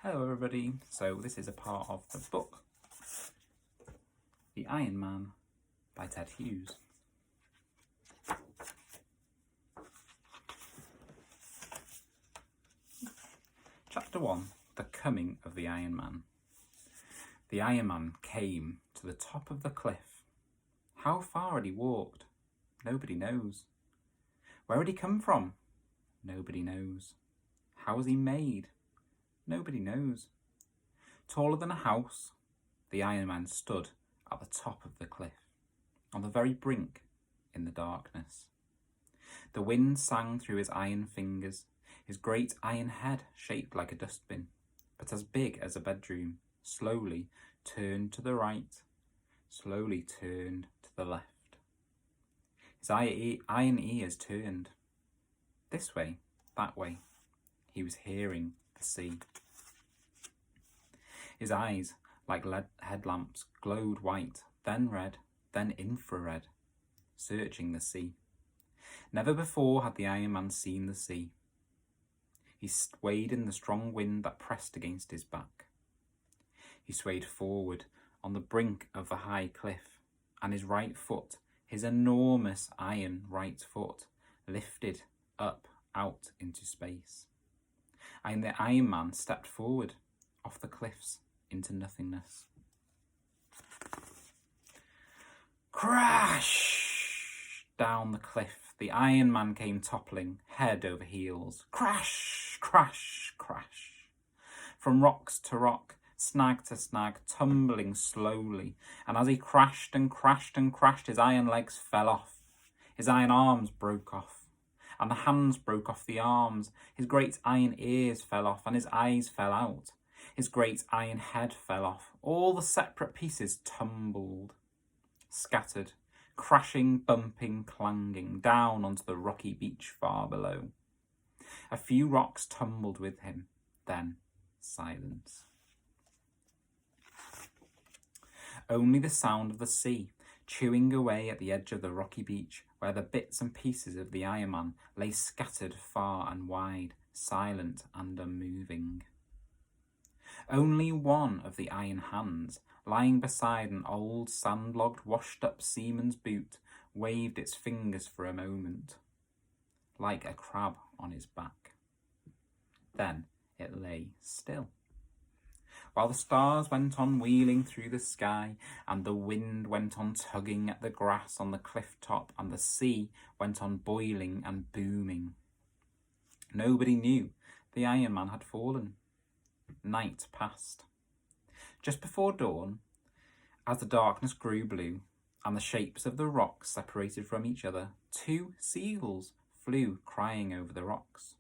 Hello everybody, so this is a part of the book The Iron Man by Ted Hughes. Chapter 1, The Coming of the Iron Man. The Iron Man came to the top of the cliff. How far had he walked? Nobody knows. Where had he come from? Nobody knows. How was he made? Nobody knows. Taller than a house, the Iron Man stood at the top of the cliff, on the very brink in the darkness. The wind sang through his iron fingers, his great iron head shaped like a dustbin, but as big as a bedroom, slowly turned to the right, slowly turned to the left. His iron ears turned, this way, that way. He was hearing the sea. His eyes, like lead headlamps, glowed white, then red, then infrared, searching the sea. Never before had the Iron Man seen the sea. He swayed in the strong wind that pressed against his back. He swayed forward on the brink of the high cliff, and his right foot, his enormous iron right foot, lifted up out into space. And the Iron Man stepped forward, off the cliffs, into nothingness. Crash! Down the cliff, the Iron Man came toppling, head over heels. Crash! Crash! Crash! From rocks to rock, snag to snag, tumbling slowly, and as he crashed and crashed and crashed, his iron legs fell off. His iron arms broke off, and the hands broke off the arms. His great iron ears fell off, and his eyes fell out. His great iron head fell off. All the separate pieces tumbled, scattered, crashing, bumping, clanging, down onto the rocky beach far below. A few rocks tumbled with him, then silence. Only the sound of the sea, chewing away at the edge of the rocky beach, where the bits and pieces of the Iron Man lay scattered far and wide, silent and unmoving. Only one of the iron hands, lying beside an old sand-logged, washed-up seaman's boot, waved its fingers for a moment, like a crab on his back. Then it lay still, while the stars went on wheeling through the sky, and the wind went on tugging at the grass on the cliff top, and the sea went on boiling and booming. Nobody knew the Iron Man had fallen. Night passed. Just before dawn, as the darkness grew blue and the shapes of the rocks separated from each other, two seagulls flew crying over the rocks.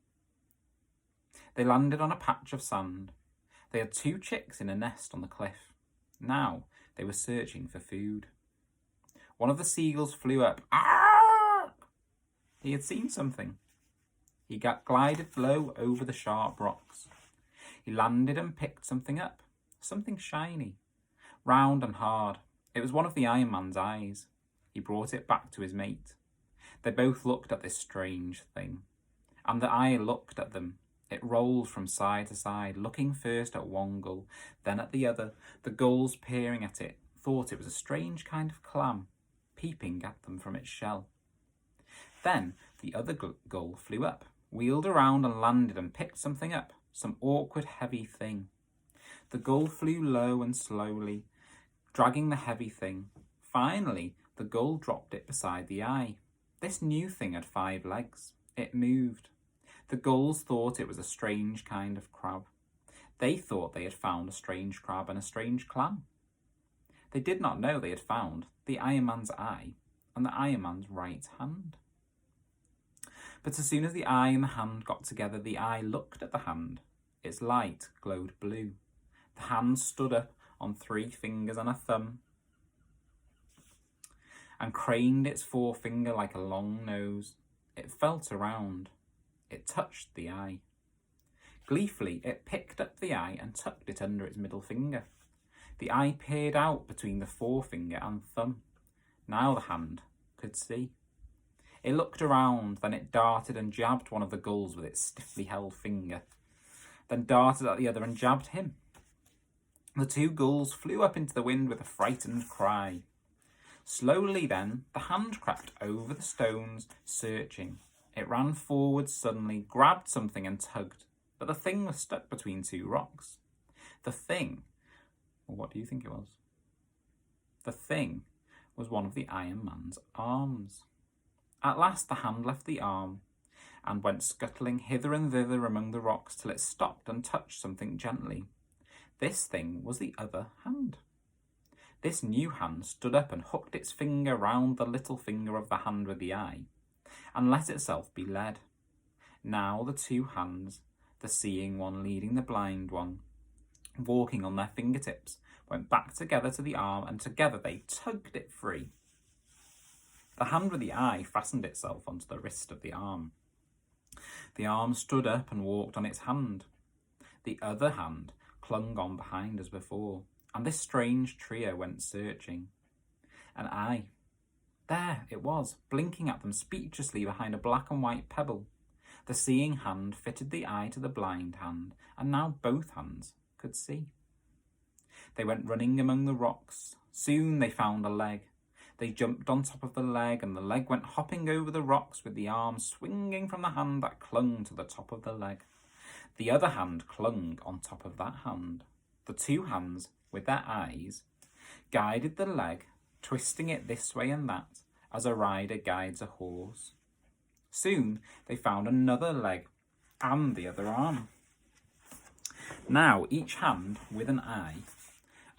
They landed on a patch of sand. They had two chicks in a nest on the cliff. Now they were searching for food. One of the seagulls flew up. Arr! He had seen something. He glided low over the sharp rocks. He landed and picked something up, something shiny, round and hard. It was one of the Iron Man's eyes. He brought it back to his mate. They both looked at this strange thing, and the eye looked at them. It rolled from side to side, looking first at one gull, then at the other. The gulls, peering at it, thought it was a strange kind of clam, peeping at them from its shell. Then the other gull flew up, wheeled around and landed and picked something up, some awkward heavy thing. The gull flew low and slowly, dragging the heavy thing. Finally, the gull dropped it beside the eye. This new thing had 5 legs. It moved. The gulls thought it was a strange kind of crab. They thought they had found a strange crab and a strange clam. They did not know they had found the Iron Man's eye and the Iron Man's right hand. But as soon as the eye and the hand got together, the eye looked at the hand. Its light glowed blue. The hand stood up on 3 fingers and a thumb, and craned its forefinger like a long nose. It felt around. It touched the eye. Gleefully, it picked up the eye and tucked it under its middle finger. The eye peered out between the forefinger and thumb. Now the hand could see. It looked around, then it darted and jabbed one of the gulls with its stiffly held finger. then darted at the other and jabbed him. The two gulls flew up into the wind with a frightened cry. Slowly then, the hand crept over the stones, searching. It ran forward suddenly, grabbed something and tugged, but the thing was stuck between two rocks. The thing, well, what do you think it was? The thing was one of the Iron Man's arms. At last the hand left the arm and went scuttling hither and thither among the rocks till it stopped and touched something gently. This thing was the other hand. This new hand stood up and hooked its finger round the little finger of the hand with the eye, and let itself be led. Now the two hands, the seeing one leading the blind one, walking on their fingertips, went back together to the arm, and together they tugged it free. The hand with the eye fastened itself onto the wrist of the arm. The arm stood up and walked on its hand. The other hand clung on behind as before, and this strange trio went searching. An eye. There it was, blinking at them speechlessly behind a black and white pebble. The seeing hand fitted the eye to the blind hand, and now both hands could see. They went running among the rocks. Soon they found a leg. They jumped on top of the leg, and the leg went hopping over the rocks with the arm swinging from the hand that clung to the top of the leg. The other hand clung on top of that hand. The two hands, with their eyes, guided the leg, twisting it this way and that, as a rider guides a horse. Soon they found another leg and the other arm. Now each hand with an eye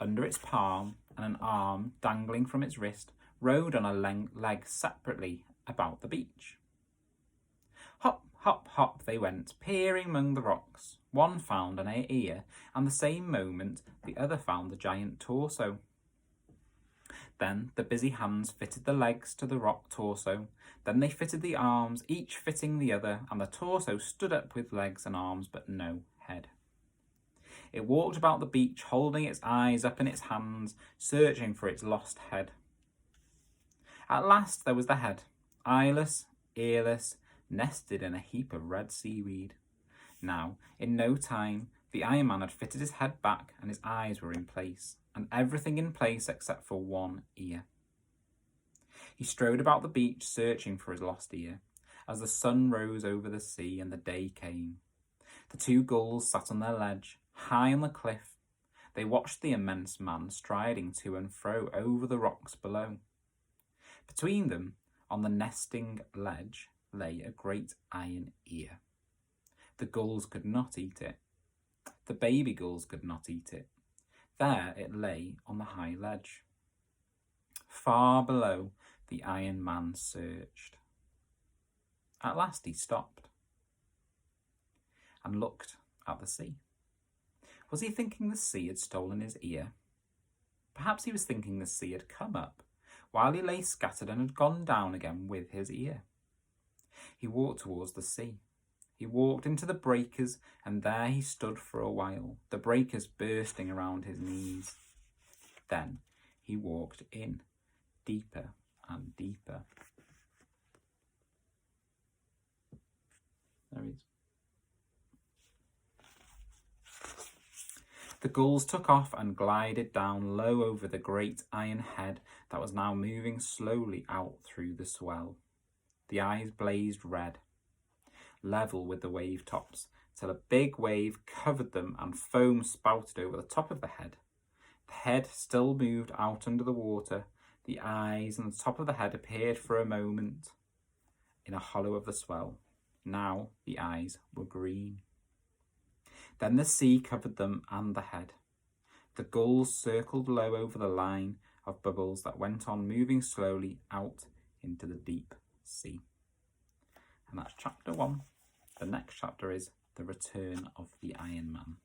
under its palm and an arm dangling from its wrist rode on a leg separately about the beach. Hop, hop, hop they went, peering among the rocks. One found an ear, and the same moment the other found the giant torso. Then the busy hands fitted the legs to the rock torso. Then they fitted the arms, each fitting the other, and the torso stood up with legs and arms but no head. It walked about the beach, holding its eyes up in its hands, searching for its lost head. At last there was the head, eyeless, earless, nested in a heap of red seaweed. Now, in no time, the Iron Man had fitted his head back and his eyes were in place, and everything in place except for one ear. He strode about the beach searching for his lost ear, as the sun rose over the sea and the day came. The two gulls sat on their ledge, high on the cliff. They watched the immense man striding to and fro over the rocks below. Between them, on the nesting ledge, lay a great iron ear. The gulls could not eat it. The baby gulls could not eat it. There it lay on the high ledge. Far below, the Iron Man searched. At last he stopped and looked at the sea. Was he thinking the sea had stolen his ear? Perhaps he was thinking the sea had come up while he lay scattered and had gone down again with his ear. He walked towards the sea. He walked into the breakers, and there he stood for a while, the breakers bursting around his knees. Then he walked in, deeper and deeper. There he is. The gulls took off and glided down low over the great iron head that was now moving slowly out through the swell. The eyes blazed red, level with the wave tops, till a big wave covered them and foam spouted over the top of the head. The head still moved out under the water. The eyes and the top of the head appeared for a moment in a hollow of the swell. Now the eyes were green. Then the sea covered them and the head. The gulls circled low over the line of bubbles that went on moving slowly out into the deep sea. And that's chapter 1. The next chapter is The Return of the Iron Man.